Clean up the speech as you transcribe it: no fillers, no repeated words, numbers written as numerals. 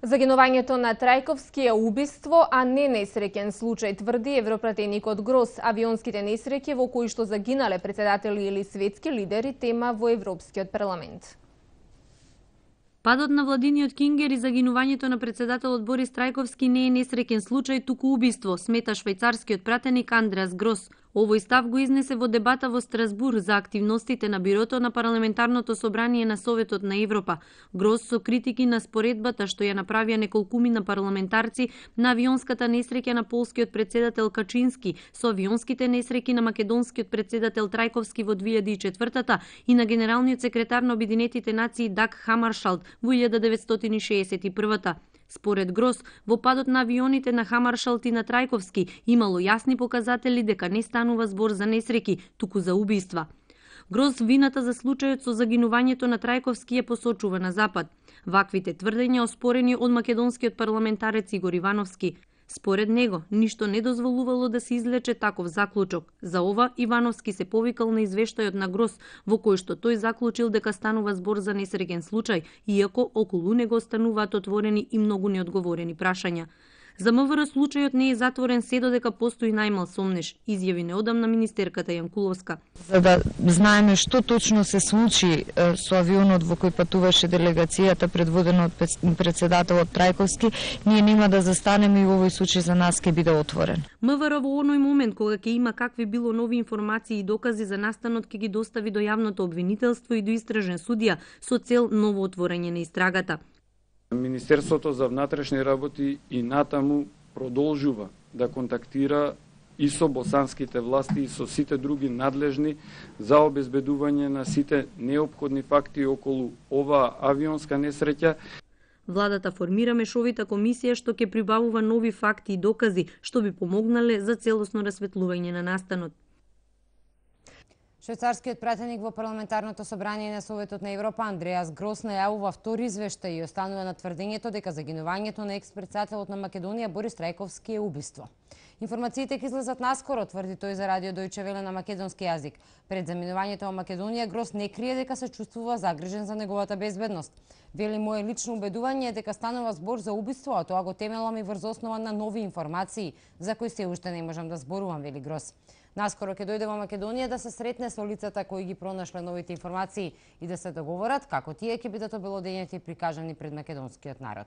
Загинувањето на Трајковски е убиство, а не несреќен случај, тврди европратеникот Грос. Авионските несреќи во кои што загинале председатели или светски лидери тема во Европскиот парламент. Падот на Владимир Кингер и загинувањето на председателот Борис Трајковски не е несреќен случај, туку убиство, смета швајцарскиот пратеник Андреас Грос. Овој став го изнесе во дебата во Страсбур за активностите на бирото на Парламентарното собрание на Советот на Европа. Грос со критики на споредбата што ја направија неколкумина парламентарци на авионската несреќа на полскиот председател Качински, со авионските несреќи на македонскиот председател Трајковски во 2004 и на генералниот секретар на Обединетите нации Даг Хамаршалд во 1961. Според Грос, во падот на авионите на Хамаршалд и на Трајковски имало јасни показатели дека не станува збор за несреќи, туку за убиства. Грос вината за случајот со загинувањето на Трајковски ја посочува на Запад. Ваквите тврдења оспорени од македонскиот парламентарец Игор Ивановски. Според него, ништо не дозволувало да се излече таков заклучок. За ова, Ивановски се повикал на извештајот на Грос, во кој што тој заклучил дека станува збор за несреќен случај, иако околу него остануваат отворени и многу неодговорени прашања. За МВР случајот не е затворен се додека постои најмал сомнеш, изјави неодамна министерката Јанкуловска. За да знаеме што точно се случи со авионот во кој патуваше делегацијата предводена од председателот Трајковски, ние нема да застанеме и овој случај за нас ќе биде отворен. МВР во оној момент кога ќе има какви било нови информации и докази за настанот ќе ги достави до јавното обвинителство и до истражен судија со цел ново отворање на истрагата. Министерството за внатрешни работи и натаму продолжува да контактира и со босанските власти и со сите други надлежни за обезбедување на сите неопходни факти околу оваа авионска несреќа. Владата формира мешовита комисија што ќе прибавува нови факти и докази што би помогнале за целосно расветлување на настанот. Швајцарскиот пратеник во Парламентарното собрание на Советот на Европа Андреас Грос најавува втори извештај и останува на тврдењето дека загинувањето на екс-претседателот на Македонија Борис Трајковски е убиство. Информациите ќе излезат наскоро, тврди тој за радио Дојче Веле на македонски јазик. Пред заминувањето во Македонија Грос не крие дека се чувствува загрижен за неговата безбедност. Вели, мое лично убедување е дека станува збор за убиство, а тоа го темелам и врз основа на нови информации за кои се уште не можам да зборувам, вели Грос. Наскоро ќе дојде во Македонија да се сретне со лицата кои ги пронашле новите информации и да се договорат како тие ќе бидат обелоденети и прикажани пред македонскиот народ.